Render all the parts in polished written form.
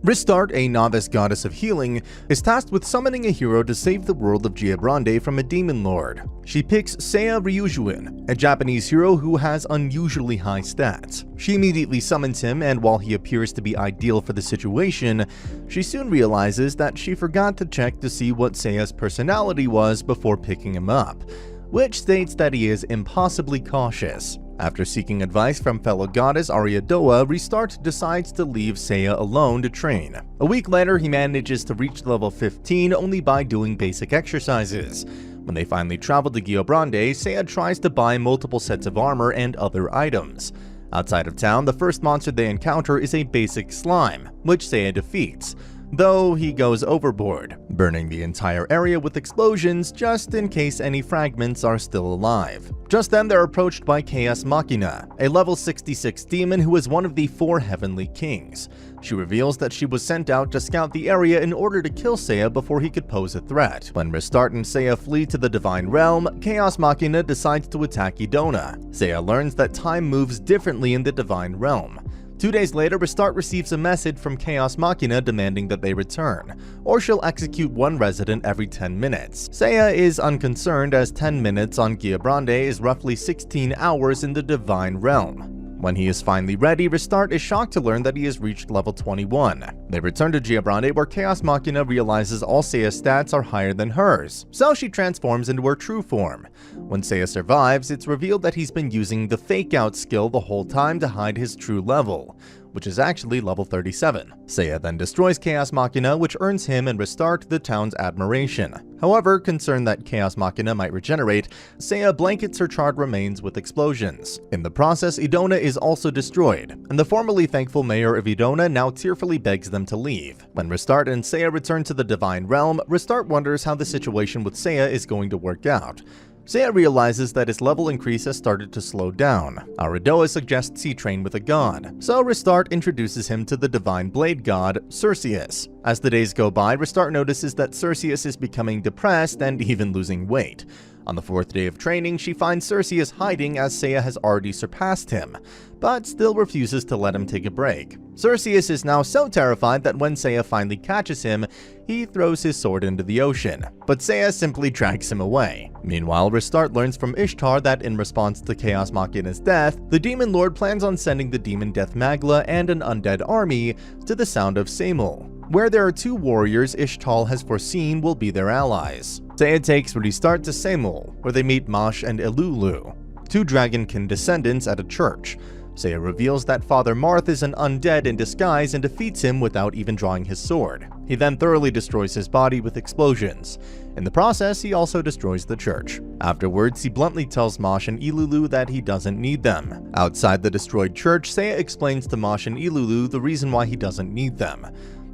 Rista, a novice goddess of healing, is tasked with summoning a hero to save the world of Giabrande from a demon lord. She picks Seiya Ryujuin, a Japanese hero who has unusually high stats. She immediately summons him, and while he appears to be ideal for the situation, she soon realizes that she forgot to check to see what Seiya's personality was before picking him up, which states that he is impossibly cautious. After seeking advice from fellow goddess Ariadoa, Rista decides to leave Seiya alone to train. A week later, he manages to reach level 15 only by doing basic exercises. When they finally travel to Giabrande, Seiya tries to buy multiple sets of armor and other items. Outside of town, the first monster they encounter is a basic slime, which Seiya defeats, though he goes overboard, burning the entire area with explosions just in case any fragments are still alive. Just then, they're approached by Chaos Machina, a level 66 demon who is one of the 4 heavenly kings. She reveals that she was sent out to scout the area in order to kill Seiya before he could pose a threat. When Rista and Seiya flee to the Divine Realm, Chaos Machina decides to attack Idona. Seiya learns that time moves differently in the Divine Realm. 2 days later, Rista receives a message from Chaos Machina demanding that they return, or she'll execute one resident every 10 minutes. Seiya is unconcerned as 10 minutes on Giabrande is roughly 16 hours in the Divine Realm. When he is finally ready, Rista is shocked to learn that he has reached level 21. They return to Giabrande where Chaos Machina realizes all Seiya's stats are higher than hers, so she transforms into her true form. When Seiya survives, it's revealed that he's been using the Fake Out skill the whole time to hide his true level, which is actually level 37. Seiya then destroys Chaos Machina, which earns him and Rista the town's admiration. However, concerned that Chaos Machina might regenerate, Seiya blankets her charred remains with explosions. In the process, Idona is also destroyed, and the formerly thankful mayor of Idona now tearfully begs them to leave. When Rista and Seiya return to the Divine Realm, Rista wonders how the situation with Seiya is going to work out. Seiya realizes that his level increase has started to slow down. Ariadoa suggests he train with a god, so Rista introduces him to the divine blade god, Cerseus. As the days go by, Rista notices that Cerseus is becoming depressed and even losing weight. On the 4th day of training, she finds Cerseus hiding as Seiya has already surpassed him, but still refuses to let him take a break. Cerseus is now so terrified that when Seiya finally catches him, he throws his sword into the ocean, but Seiya simply drags him away. Meanwhile, Rista learns from Ishtar that in response to Chaos Machina's death, the Demon Lord plans on sending the demon Death Magla and an undead army to the Sound of Samul, where there are 2 warriors Ishtar has foreseen will be their allies. Seiya takes Rista to Samul, where they meet Mash and Ilulu, 2 dragonkin descendants at a church. Seiya reveals that Father Marth is an undead in disguise and defeats him without even drawing his sword. He then thoroughly destroys his body with explosions. In the process, he also destroys the church. Afterwards, he bluntly tells Mash and Ilulu that he doesn't need them. Outside the destroyed church, Seiya explains to Mash and Ilulu the reason why he doesn't need them.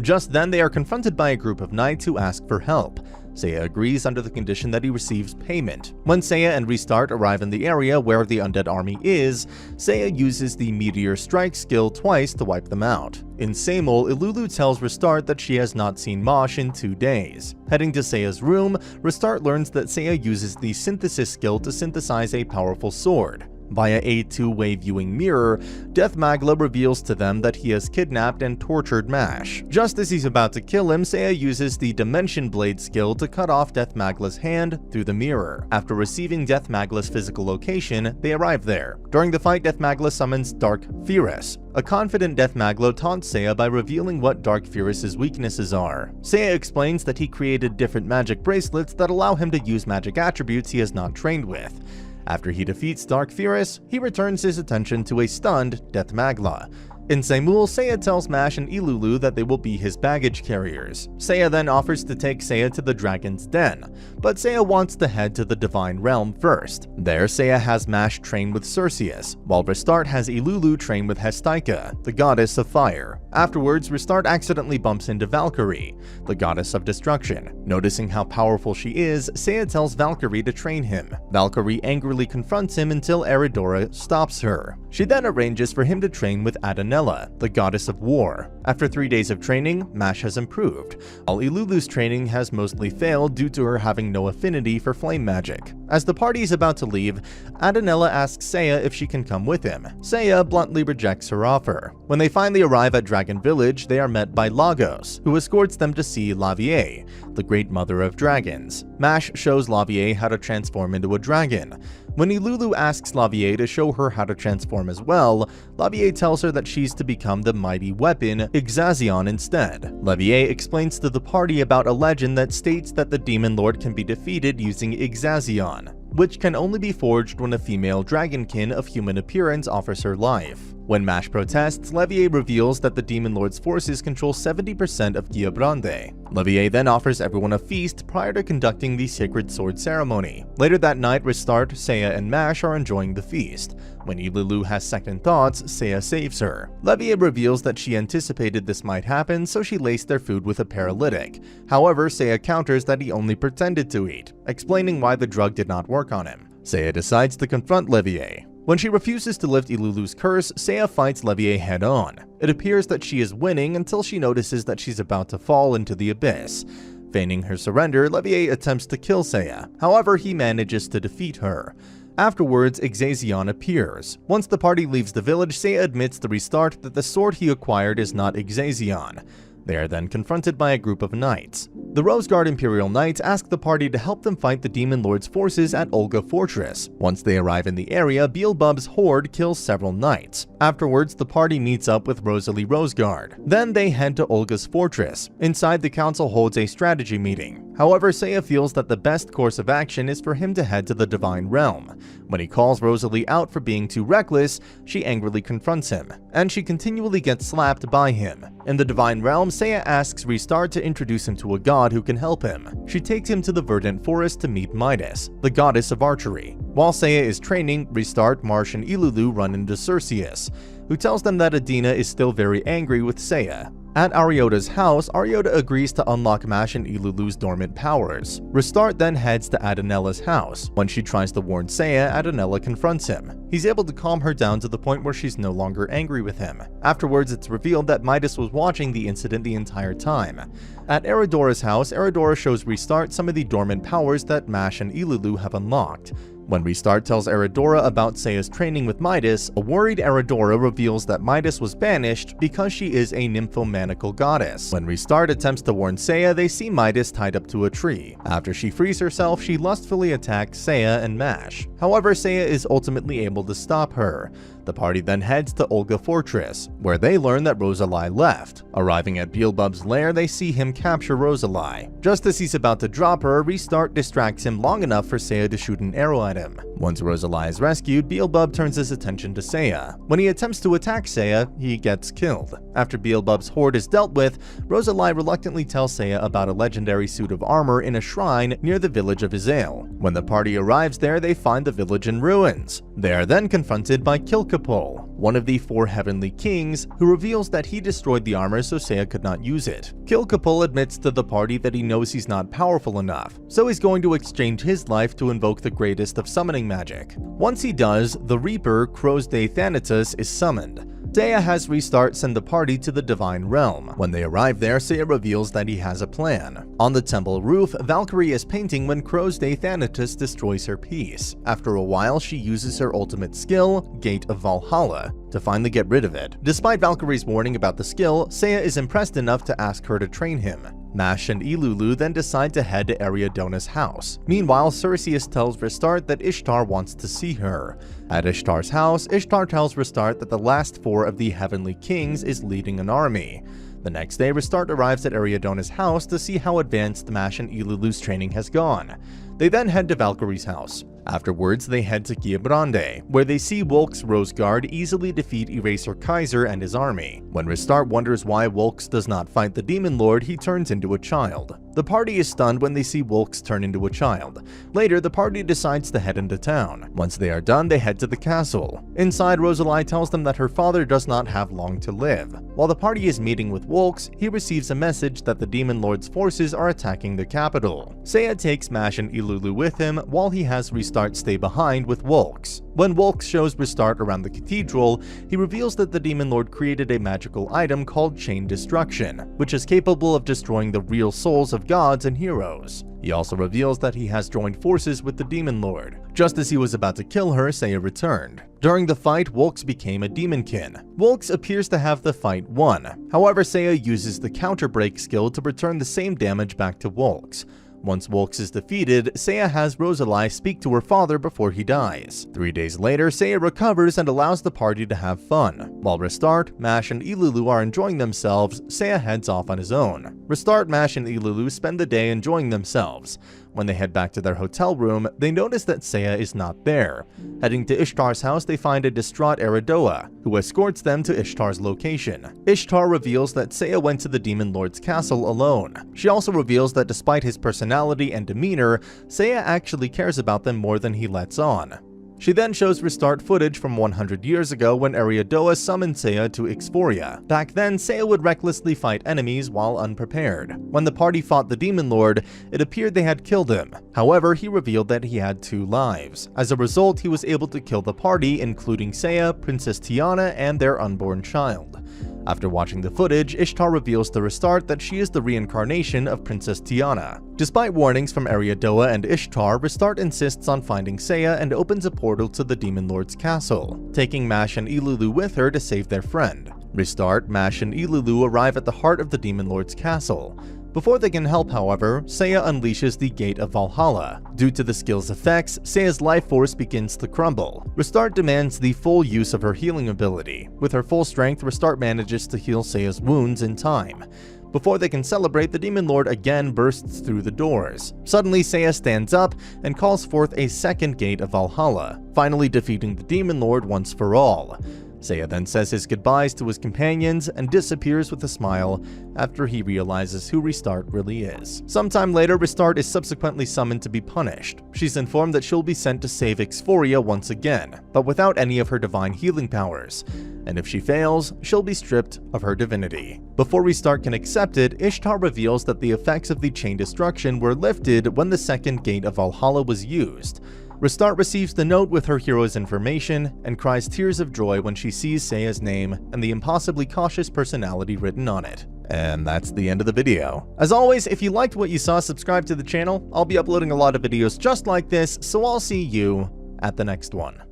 Just then, they are confronted by a group of knights who ask for help. Seiya agrees under the condition that he receives payment. When Seiya and Rista arrive in the area where the undead army is, Seiya uses the Meteor Strike skill twice to wipe them out. In Samul, Ilulu tells Rista that she has not seen Mash in 2 days. Heading to Seiya's room, Rista learns that Seiya uses the Synthesis skill to synthesize a powerful sword. Via a 2-way viewing mirror, Death Magla reveals to them that he has kidnapped and tortured Mash. Just as he's about to kill him, Seiya uses the Dimension Blade skill to cut off Death Magla's hand through the mirror. After receiving Death Magla's physical location, they arrive there. During the fight, Death Magla summons Dark Furus. A confident Death Magla taunts Seiya by revealing what Dark Furus's weaknesses are. Seiya explains that he created different magic bracelets that allow him to use magic attributes he has not trained with. After he defeats Dark Furus, he returns his attention to a stunned Death Magla. In Samul, Seiya tells Mash and Ilulu that they will be his baggage carriers. Seiya then offers to take Seiya to the Dragon's Den, but Seiya wants to head to the Divine Realm first. There, Seiya has Mash train with Cerseus, while Rista has Ilulu train with Hestaika, the goddess of fire. Afterwards, Rista accidentally bumps into Valkyrie, the goddess of destruction. Noticing how powerful she is, Seiya tells Valkyrie to train him. Valkyrie angrily confronts him until Eridora stops her. She then arranges for him to train with Adenella, the goddess of war. After 3 days of training, Mash has improved, while Ilulu's training has mostly failed due to her having no affinity for flame magic. As the party is about to leave, Adenella asks Seiya if she can come with him. Seiya bluntly rejects her offer. When they finally arrive at Dragon Village, they are met by Lagos, who escorts them to see Lavier, the great mother of dragons. Mash shows Lavier how to transform into a dragon. When Ilulu asks Lavier to show her how to transform as well, Lavier tells her that she's to become the mighty weapon Ixazion instead. Lavier explains to the party about a legend that states that the Demon Lord can be defeated using Ixazion, which can only be forged when a female dragonkin of human appearance offers her life. When Mash protests, Lavier reveals that the Demon Lord's forces control 70% of Ghiabrande. Lavier then offers everyone a feast prior to conducting the Sacred Sword ceremony. Later that night, Ristart, Seiya, and Mash are enjoying the feast. When Ilulu has second thoughts, Seiya saves her. Lavier reveals that she anticipated this might happen, so she laced their food with a paralytic. However, Seiya counters that he only pretended to eat, explaining why the drug did not work on him. Seiya decides to confront Lavier. When she refuses to lift Ilulu's curse, Seiya fights Lavier head-on. It appears that she is winning until she notices that she's about to fall into the abyss. Feigning her surrender, Lavier attempts to kill Seiya. However, he manages to defeat her. Afterwards, Ixazion appears. Once the party leaves the village, Seiya admits to Ristart that the sword he acquired is not Ixazion. They are then confronted by a group of knights. The Rose Guard Imperial Knights ask the party to help them fight the Demon Lord's forces at Olga Fortress. Once they arrive in the area, Beelzebub's horde kills several knights. Afterwards, the party meets up with Rosalie Roseguard. Then they head to Olga's fortress. Inside, the council holds a strategy meeting. However, Seiya feels that the best course of action is for him to head to the Divine Realm. When he calls Rosalie out for being too reckless, she angrily confronts him, and she continually gets slapped by him. In the Divine Realm, Seiya asks Ristart to introduce him to a god who can help him. She takes him to the Verdant Forest to meet Midas, the goddess of archery. While Seiya is training, Ristart, Marsh, and Ilulu run into Cerseus, who tells them that Adina is still very angry with Seiya. At Ariota's house, Ariota agrees to unlock Mash and Ilulu's dormant powers. Ristart then heads to Adenella's house. When she tries to warn Seiya, Adenella confronts him. He's able to calm her down to the point where she's no longer angry with him. Afterwards, it's revealed that Midas was watching the incident the entire time. At Eridora's house, Eridora shows Ristart some of the dormant powers that Mash and Ilulu have unlocked. When Ristart tells Eridora about Seiya's training with Midas, a worried Eridora reveals that Midas was banished because she is a nymphomanical goddess. When Ristart attempts to warn Seiya, they see Midas tied up to a tree. After she frees herself, she lustfully attacks Seiya and Mash. However, Seiya is ultimately able to stop her. The party then heads to Olga Fortress, where they learn that Rosalie left. Arriving at Beelzebub's lair, they see him capture Rosalie. Just as he's about to drop her, Ristart distracts him long enough for Seiya to shoot an arrow at him. Once Rosalie is rescued, Beelzebub turns his attention to Seiya. When he attempts to attack Seiya, he gets killed. After Beelzebub's horde is dealt with, Rosalie reluctantly tells Seiya about a legendary suit of armor in a shrine near the village of Izael. When the party arrives there, they find the village in ruins. They are then confronted by Kilkapol, one of the 4 heavenly kings, who reveals that he destroyed the armor so Seiya could not use it. Kilkapol admits to the party that he knows he's not powerful enough, so he's going to exchange his life to invoke the greatest of summoning magic. Once he does, the Reaper, Crowsday Thanatos, is summoned. Seiya has Ristart send the party to the Divine Realm. When they arrive there, Seiya reveals that he has a plan. On the temple roof, Valkyrie is painting when Crowsday Thanatos destroys her piece. After a while, she uses her ultimate skill, Gate of Valhalla, to finally get rid of it. Despite Valkyrie's warning about the skill, Seiya is impressed enough to ask her to train him. Mash and Ilulu then decide to head to Ariodona's house. Meanwhile, Cerseus tells Ristart that Ishtar wants to see her. At Ishtar's house, Ishtar tells Ristart that the last 4 of the heavenly kings is leading an army. The next day, Ristart arrives at Ariodona's house to see how advanced Mash and Ilulu's training has gone. They then head to Valkyrie's house. Afterwards, they head to Ghiabrande, where they see Wolk's Rose Guard easily defeat Eraser Kaiser and his army. When Ristart wonders why Wolks does not fight the Demon Lord, he turns into a child. The party is stunned when they see Wolks turn into a child. Later, the party decides to head into town. Once they are done, they head to the castle. Inside, Rosalie tells them that her father does not have long to live. While the party is meeting with Wolks, he receives a message that the Demon Lord's forces are attacking the capital. Seiya takes Mash and Ilulu with him, while he has Ristart stay behind with Wolks. When Wolk shows Restart around the cathedral, he reveals that the Demon Lord created a magical item called Chain Destruction, which is capable of destroying the real souls of gods and heroes. He also reveals that he has joined forces with the Demon Lord. Just as he was about to kill her, Seiya returned. During the fight, Wolks became a demonkin. Wolks appears to have the fight won. However, Seiya uses the counter break skill to return the same damage back to Wolks. Once Wolks is defeated, Seiya has Rosalie speak to her father before he dies. 3 days later, Seiya recovers and allows the party to have fun. While Restart, Mash, and Ilulu are enjoying themselves, Seiya heads off on his own. Restart, Mash, and Ilulu spend the day enjoying themselves. When they head back to their hotel room, they notice that Seiya is not there. Heading to Ishtar's house, they find a distraught Eridoa, who escorts them to Ishtar's location. Ishtar reveals that Seiya went to the Demon Lord's castle alone. She also reveals that despite his personality and demeanor, Seiya actually cares about them more than he lets on. She then shows Restart footage from 100 years ago when Eridoa summoned Seiya to Exforia. Back then, Seiya would recklessly fight enemies while unprepared. When the party fought the Demon Lord, it appeared they had killed him. However, he revealed that he had 2 lives. As a result, he was able to kill the party, including Seiya, Princess Tiana, and their unborn child. After watching the footage, Ishtar reveals to Restart that she is the reincarnation of Princess Tiana. Despite warnings from Eridoa and Ishtar, Restart insists on finding Seiya and opens a portal to the Demon Lord's castle, taking Mash and Ilulu with her to save their friend. Restart, Mash, and Ilulu arrive at the heart of the Demon Lord's castle. Before they can help, however, Seiya unleashes the Gate of Valhalla. Due to the skill's effects, Seiya's life force begins to crumble. Restart demands the full use of her healing ability. With her full strength, Restart manages to heal Seiya's wounds in time. Before they can celebrate, the Demon Lord again bursts through the doors. Suddenly, Seiya stands up and calls forth a second Gate of Valhalla, finally defeating the Demon Lord once for all. Seiya then says his goodbyes to his companions and disappears with a smile after he realizes who Restart really is. Sometime later, Restart is subsequently summoned to be punished. She's informed that she'll be sent to save Exforia once again, but without any of her divine healing powers. And if she fails, she'll be stripped of her divinity. Before Restart can accept it, Ishtar reveals that the effects of the Chain Destruction were lifted when the second Gate of Valhalla was used. Restart receives the note with her hero's information and cries tears of joy when she sees Seiya's name and the impossibly cautious personality written on it. And that's the end of the video. As always, if you liked what you saw, subscribe to the channel. I'll be uploading a lot of videos just like this, so I'll see you at the next one.